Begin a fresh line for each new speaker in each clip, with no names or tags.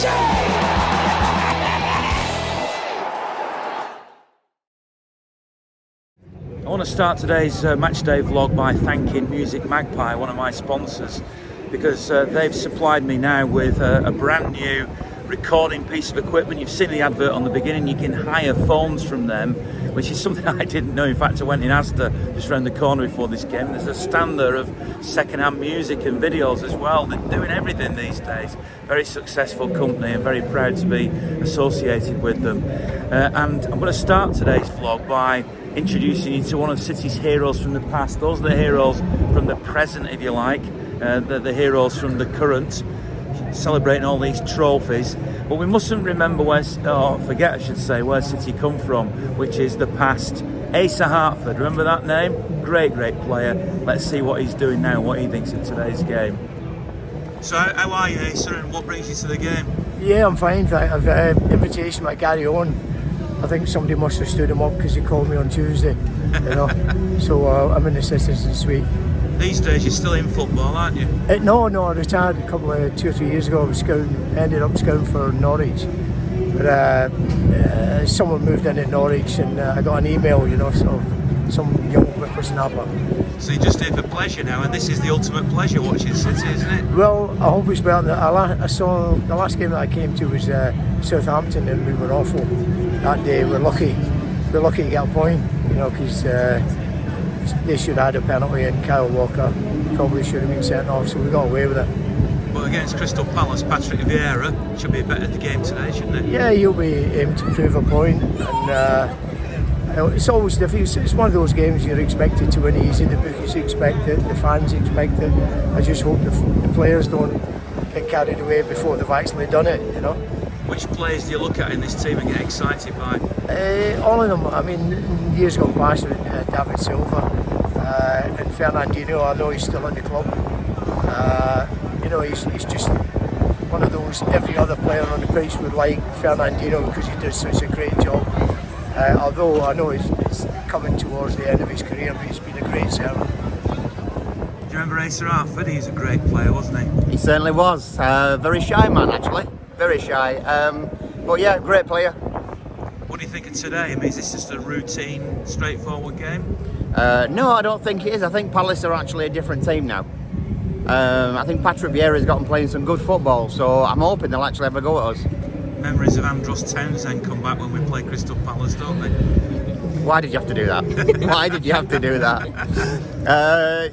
I want to start today's match day vlog by thanking MusicMagpie, one of my sponsors, because they've supplied me now with a brand new recording piece of equipment. You've seen the advert on the beginning. You can hire phones from them, which is something I didn't know. In fact, I went in Asda just around the corner before this game. There's a stand there of second-hand music and videos as well. They're doing everything these days. Very successful company and very proud to be associated with them. And I'm going to start today's vlog by introducing you to one of City's heroes from the past. Those are the heroes from the present, if you like. The heroes from the current, celebrating all these trophies. But we mustn't remember forget I should say, where City come from, which is the past. Asa Hartford, remember that name? Great player. Let's see what he's doing now, what he thinks of today's game. So how are you, Asa, and what brings you to the game?
Yeah, I'm fine. I've invitation by Gary Owen. I think somebody must have stood him up because he called me on Tuesday, you know. So I'm in the Citizen Suite.
These days you're still in football, aren't you?
No, I retired a couple of 2 or 3 years ago. I was ended up scouting for Norwich. But someone moved in at Norwich and I got an email, you know, so some young whippersnapper.
So you're just here for pleasure now, and this is the ultimate pleasure, watching City, isn't it?
Well, I hope it's better. I saw the last game that I came to was Southampton, and we were awful that day. We're lucky to get a point, you know, because they should have had a penalty, and Kyle Walker probably should have been sent off, so we got away with it.
Well, against Crystal Palace, Patrick Vieira should be better at the game today, shouldn't he?
Yeah, he'll be aiming to prove a point, and it's always difficult. It's one of those games you're expected to win easy. The bookies expect it, the fans expect it. I just hope the players don't get carried away before they've actually done it, you know.
Which players do you look at in this team and get excited by?
All of them. I mean, years gone past with David Silva and Fernandinho. I know he's still at the club. You know, he's just one of those every other player on the pitch would like Fernandinho because he does such a great job. Although I know it's coming towards the end of his career, but he's been a great servant.
Do you remember Asa Hartford? He was a great player, wasn't he?
He certainly was. Very shy man, actually. Very shy. But yeah, great player.
What do you think of today? I mean, is this just a routine, straightforward game?
No, I don't think it is. I think Palace are actually a different team now. I think Patrick Vieira's got them playing some good football, so I'm hoping they'll actually have a go at us.
Memories of Andros Townsend come back when we play Crystal Palace, don't they?
Why did you have to do that? Why did you have to do that?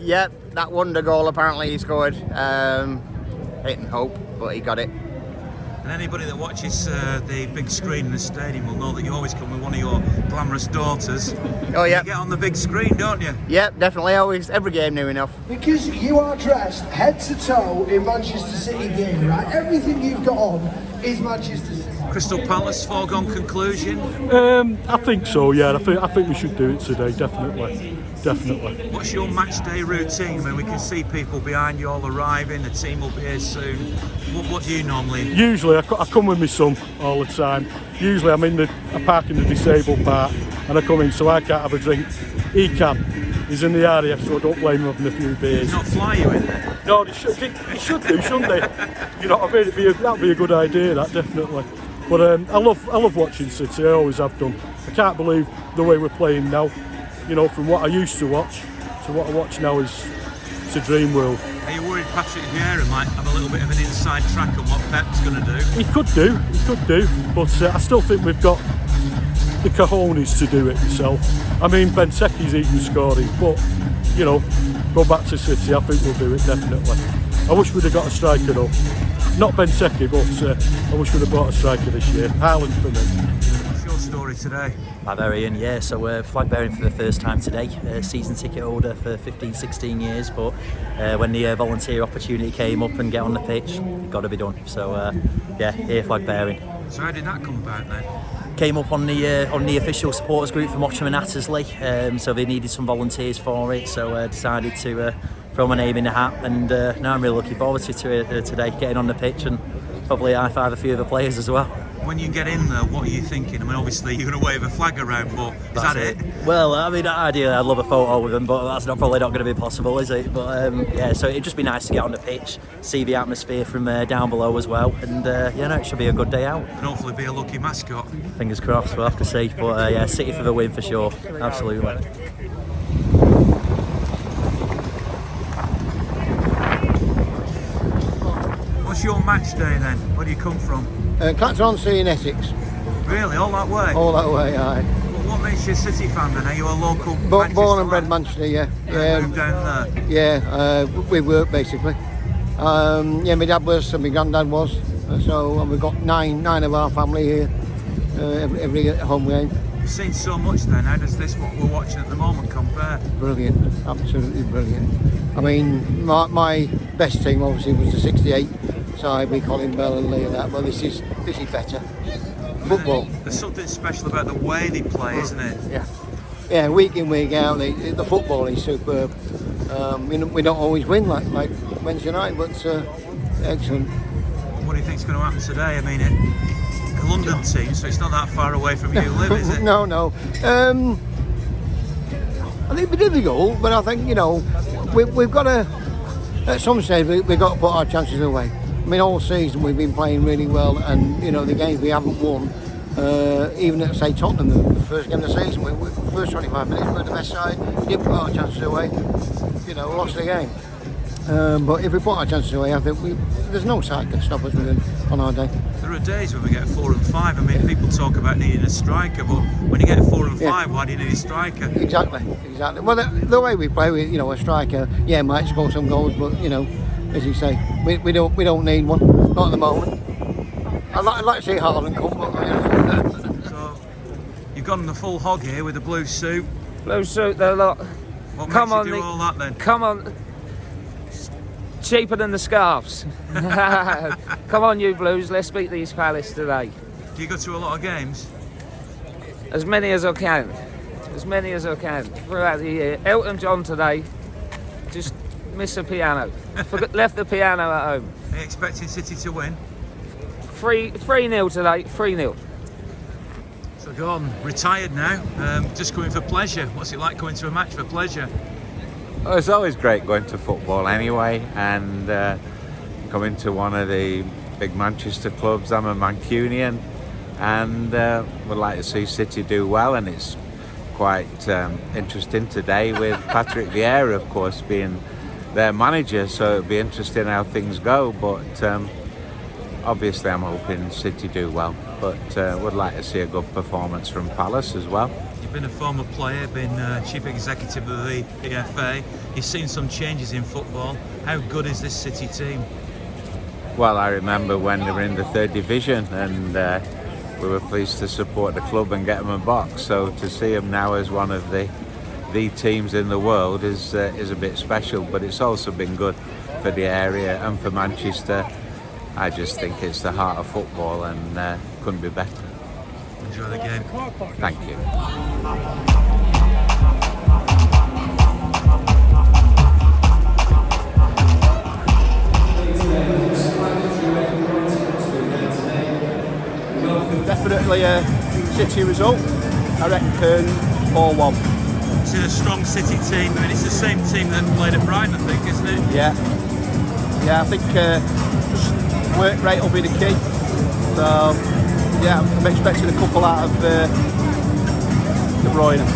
Yeah, that wonder goal apparently he scored. Hit and hope, but he got it.
And anybody that watches the big screen in the stadium will know that you always come with one of your glamorous daughters.
Oh yeah.
You get on the big screen, don't you?
Yeah, definitely. Always, every game new enough.
Because you are dressed head to toe in Manchester City gear, right? Everything you've got on is Manchester City.
Crystal Palace, foregone conclusion?
I think so, yeah. I think we should do it today, definitely.
What's your match day routine? I mean, we can see people behind you all arriving, the team will be here soon. What do you normally do?
Usually I come with my son all the time. Usually I park in the disabled part and I come in, so I can't have a drink. He can. He's in the RAF, so I don't blame him having a few beers.
Not fly you in there?
No, he should do, shouldn't they? You know what I mean? That'd be a good idea, that, definitely. But I love watching City, I always have done. I can't believe the way we're playing now. You know, from what I used to watch to what I watch now it's a dream world.
Are you worried Patrick Vieira might have a little bit of an inside track on what Pep's going to do?
He could do, but I still think we've got the cojones to do it himself. I mean, Benteke's even scoring, but, you know, go back to City, I think we'll do it, definitely. I wish we'd have got a striker though. Not Benteke, but I wish we'd have bought a striker this year. Haaland for me.
What's your story today?
Barbarian, yeah, so flag bearing for the first time today, season ticket holder for 15-16 years, but when the volunteer opportunity came up and get on the pitch, it got to be done, so yeah, here flag bearing.
So how did that come about then?
Came up on the official supporters group for Mottram and Attersley, so they needed some volunteers for it, so decided to throw my name in the hat, and now I'm really looking forward to today, getting on the pitch and hopefully high five a few of the players as well.
When you get in there, what are you thinking? I mean, obviously you're going to wave a flag around, but is that it?
Well, I mean, ideally I'd love a photo with them, but that's probably not going to be possible, is it? But yeah, so it'd just be nice to get on the pitch, see the atmosphere from down below as well, and yeah, no, it should be a good day out.
And hopefully be a lucky mascot.
Fingers crossed, we'll have to see. But yeah, City for the win for sure, absolutely.
What's your match day then? Where do you come from?
Clacton-on-Sea in Essex.
Really? All that way?
All that way, aye.
Well, what makes you a City fan then? Are you a local
Born and bred Manchester, yeah.
Moved down there?
Yeah, we work basically. Yeah, my dad was and my granddad was. So we've got nine of our family here every home game.
You've seen so much then. How does this, what we're watching at the moment, compare?
Brilliant, absolutely brilliant. I mean, my best team obviously was the '68 side with Colin Bell and Lee and that, but this is better. Football.
There's something special about the way they play, isn't it?
Yeah, week in, week out, the football is superb. We don't always win like Wednesday night, but excellent.
What do you think's going to happen today? I mean, a London team, so it's not that far away from you live, is it?
No. I think we did the goal, but I think, we've got to, at some stage, we've got to put our chances away. I mean, all season we've been playing really well, and, the games we haven't won, even at, say, Tottenham, the first game of the season, the first 25 minutes, we were the best side, didn't put our chances away, lost the game. But if we put our chances away, I think there's no side can stop us on our day.
There are days when we get 4 and 5. I mean, people talk about needing a striker, but when you get 4 and 5, why do you need a striker?
Exactly. Well, the way we play with, a striker, might score some goals, but as you say, we don't need one, not at the moment. I'd like to see Haaland come, but
So you've gone the full hog here with the blue suit.
Blue suit, they're lot.
What
Come
makes
on,
you do all that then?
Come on. Cheaper than the scarves. Come on, you Blues, let's beat these Palace today.
Do you go to a lot of games?
As many as I can. Throughout the year. Elton John today, just missed the piano. Left the piano at home.
Are you expecting City to win?
3-0 today, 3-0.
So go on, retired now, just coming for pleasure. What's it like going to a match for pleasure?
Well, it's always great going to football anyway, and coming to one of the big Manchester clubs. I'm a Mancunian, and would like to see City do well, and it's quite interesting today with Patrick Vieira, of course, being their manager, so it'll be interesting how things go, but obviously I'm hoping City do well, but would like to see a good performance from Palace as well.
You've been a former player, been chief executive of the PFA. You've seen some changes in football. How good is this City team?
Well, I remember when they were in the third division, and we were pleased to support the club and get them a box. So to see them now as one of the teams in the world is a bit special. But it's also been good for the area and for Manchester. I just think it's the heart of football, and couldn't be better.
Enjoy the game.
Thank you.
Definitely a City result. I reckon 4-1.
It's a strong City team. I mean, it's the same team that played at Brighton, I think, isn't it?
Yeah, I think just work rate will be the key. So, yeah, I'm expecting a couple out of De Bruyne.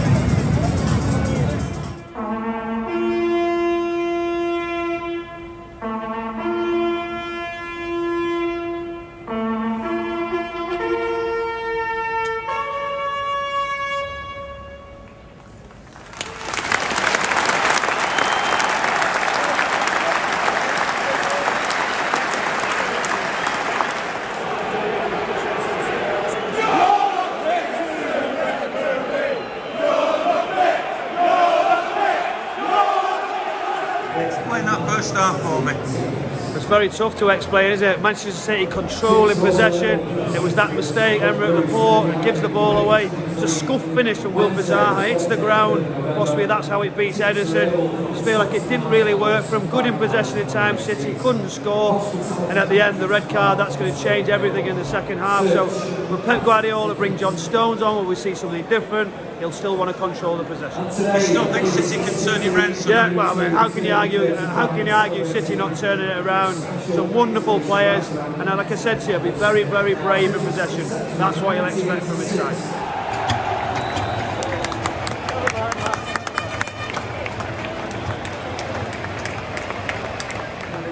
very tough to explain, isn't it? Manchester City controlling possession. It was that mistake, Emre Laporte gives the ball away. It's a scuff finish from Wilfried Zaha, hits the ground. Possibly that's how it beats Ederson. I just feel like it didn't really work for him. Good in possession at times, City couldn't score. And at the end, the red card, that's going to change everything in the second half. So when Pep Guardiola bring John Stones on, will we see something different? He'll still want to control the possession.
You still think City can turn it around?
Yeah, well, I mean, how can you argue? How can you argue City not turning it around? Some wonderful players, and like I said to you, be very, very brave in possession. That's what you'll expect from his side.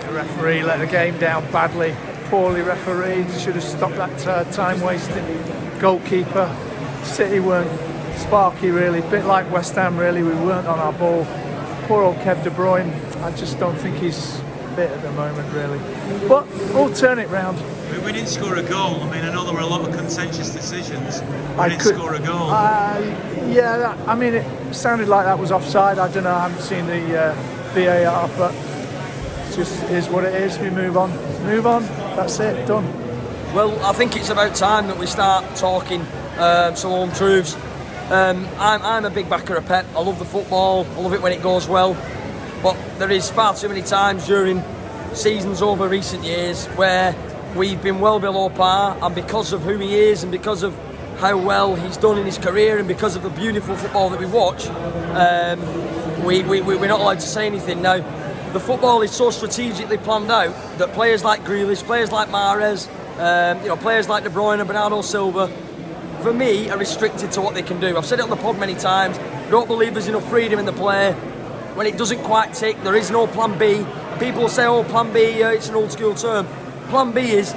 The referee let the game down badly. Poorly refereed. Should have stopped that time wasting. Goalkeeper. City weren't sparky really. A bit like West Ham really. We weren't on our ball. Poor old Kev De Bruyne. I just don't think he's fit at the moment really. But we'll turn it round.
We didn't score a goal. I mean, I know there were a lot of contentious decisions. We didn't score a goal.
Yeah, I mean, it sounded like that was offside. I don't know. I haven't seen the VAR, but it just is what it is. We move on. Move on. That's it. Done.
Well, I think it's about time that we start talking some home truths. I'm a big backer of Pep. I love the football. I love it when it goes well. But there is far too many times during seasons over recent years where we've been well below par, and because of who he is and because of how well he's done in his career and because of the beautiful football that we watch, we're not allowed to say anything. Now, the football is so strategically planned out that players like Grealish, players like Mahrez, players like De Bruyne and Bernardo Silva, for me, are restricted to what they can do. I've said it on the pod many times. I don't believe there's enough freedom in the play. When it doesn't quite tick, there is no plan B. People say, oh, plan B, it's an old school term. Plan B is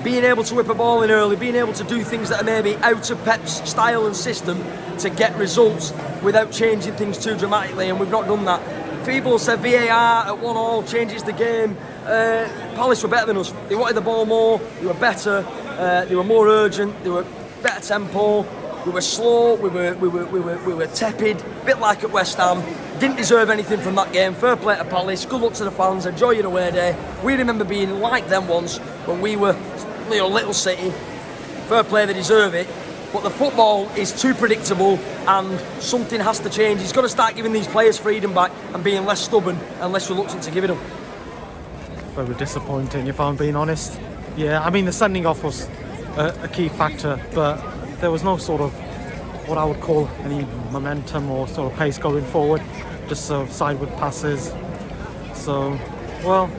being able to whip a ball in early, being able to do things that are maybe out of Pep's style and system to get results without changing things too dramatically, and we've not done that. People said VAR at 1-1 changes the game. Palace were better than us. They wanted the ball more, they were better, they were more urgent, they were better tempo, we were slow, we were tepid, a bit like at West Ham. Didn't deserve anything from that game. Fair play to Palace, good luck to the fans, enjoy your away day. We remember being like them once when we were Little City. Fair play, they deserve it. But the football is too predictable and something has to change. He's got to start giving these players freedom back and being less stubborn and less reluctant to give it them.
Very disappointing, if I'm being honest. Yeah, I mean, the sending off was a key factor, but there was no sort of what I would call any momentum or sort of pace going forward. Just sort of sideward passes. So, well,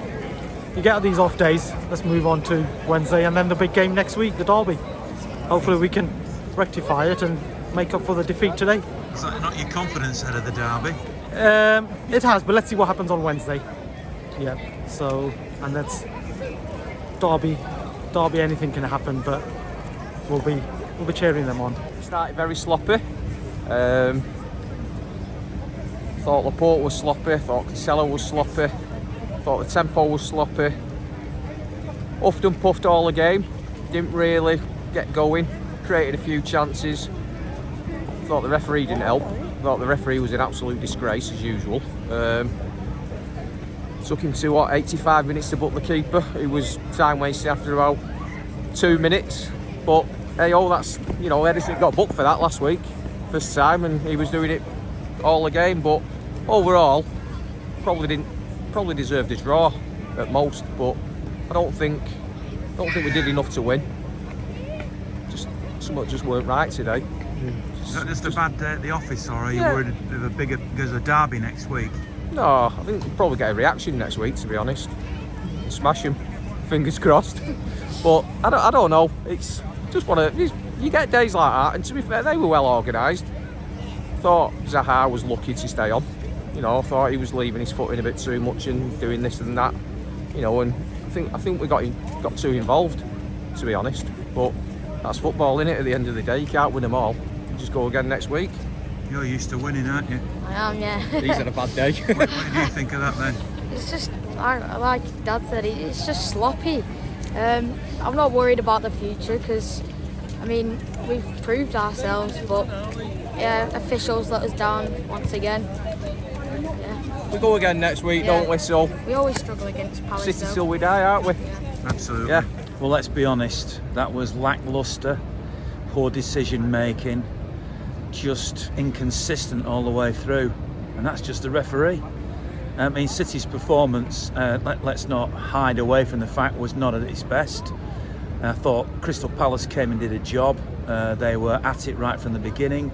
you get these off days. Let's move on to Wednesday and then the big game next week, the derby. Hopefully we can rectify it and make up for the defeat today.
Is that not your confidence ahead of the derby?
It has, but let's see what happens on Wednesday. Yeah, so, and that's derby, anything can happen, but we'll be cheering them on.
Started very sloppy. Thought Laporte was sloppy, thought Cancelo was sloppy, thought the tempo was sloppy. Huffed and puffed all the game, didn't really get going, created a few chances. Thought the referee didn't help, thought the referee was an absolute disgrace as usual. Took him to 85 minutes to book the keeper, who was time wasted after about 2 minutes. But hey, that's, Ederson got booked for that last week, first time, and he was doing it all the game. But overall, probably deserved a draw at most. But I don't think we did enough to win. Something just weren't right today.
Is that just a bad day at the office, or are you worried of a bigger, because of derby next week?
No, I think we'll probably get a reaction next week, to be honest. Smash him, fingers crossed. But I don't know. It's just you get days like that, and to be fair, they were well organised. Thought Zaha was lucky to stay on. Thought he was leaving his foot in a bit too much and doing this and that. And I think we got too involved, to be honest. But that's football, innit? At the end of the day, you can't win them all. You just go again next week.
You're used to winning, aren't you?
I am, yeah.
He's had a bad day.
What do you think of that then?
It's just, like Dad said, it's just sloppy. I'm not worried about the future because, I mean, we've proved ourselves, but yeah, officials let us down once again. Yeah.
We go again next week,
Yeah.
don't we? So
We always struggle against Palace.
City
though.
till we die, aren't we?
Absolutely.
Yeah.
Well, let's be honest. That was lacklustre, poor decision making, just inconsistent all the way through, and that's just the referee. I mean, City's performance, let's not hide away from the fact, was not at its best. I thought Crystal Palace came and did a job. They were at it right from the beginning.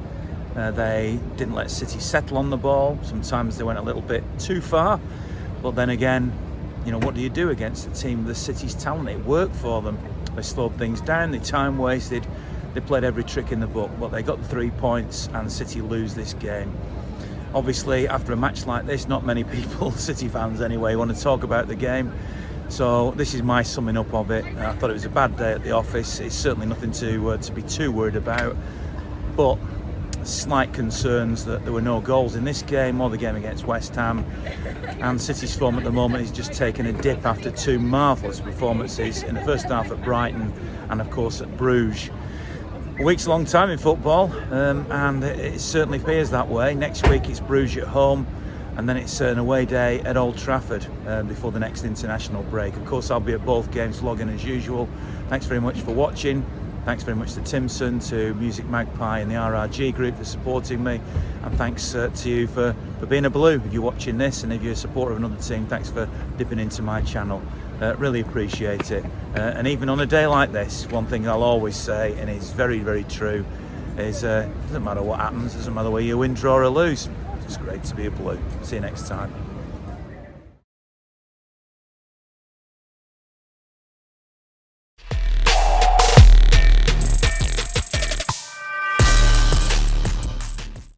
They didn't let City settle on the ball. Sometimes they went a little bit too far. But then again, you know, what do you do against a team with the City's talent? It worked for them. They slowed things down, they time wasted, they played every trick in the book. But they got the 3 points and City lose this game. Obviously, after a match like this, not many people, City fans anyway, want to talk about the game. So this is my summing up of it. I thought it was a bad day at the office. It's certainly nothing to be too worried about. But slight concerns that there were no goals in this game or the game against West Ham. And City's form at the moment is just taking a dip after 2 marvellous performances in the first half at Brighton and, of course, at Bruges. A week's a long time in football, and it certainly appears that way. Next week it's Bruges at home, and then it's an away day at Old Trafford before the next international break. Of course, I'll be at both games logging as usual. Thanks very much for watching. Thanks very much to Timpson, to MusicMagpie and the RRG Group for supporting me, and thanks to you for being a Blue. If you're watching this and if you're a supporter of another team, thanks for dipping into my channel. Really appreciate it. And even on a day like this, one thing I'll always say, and it's very, very true, is it doesn't matter what happens, it doesn't matter whether you win, draw or lose. It's great to be a Blue. See you next time.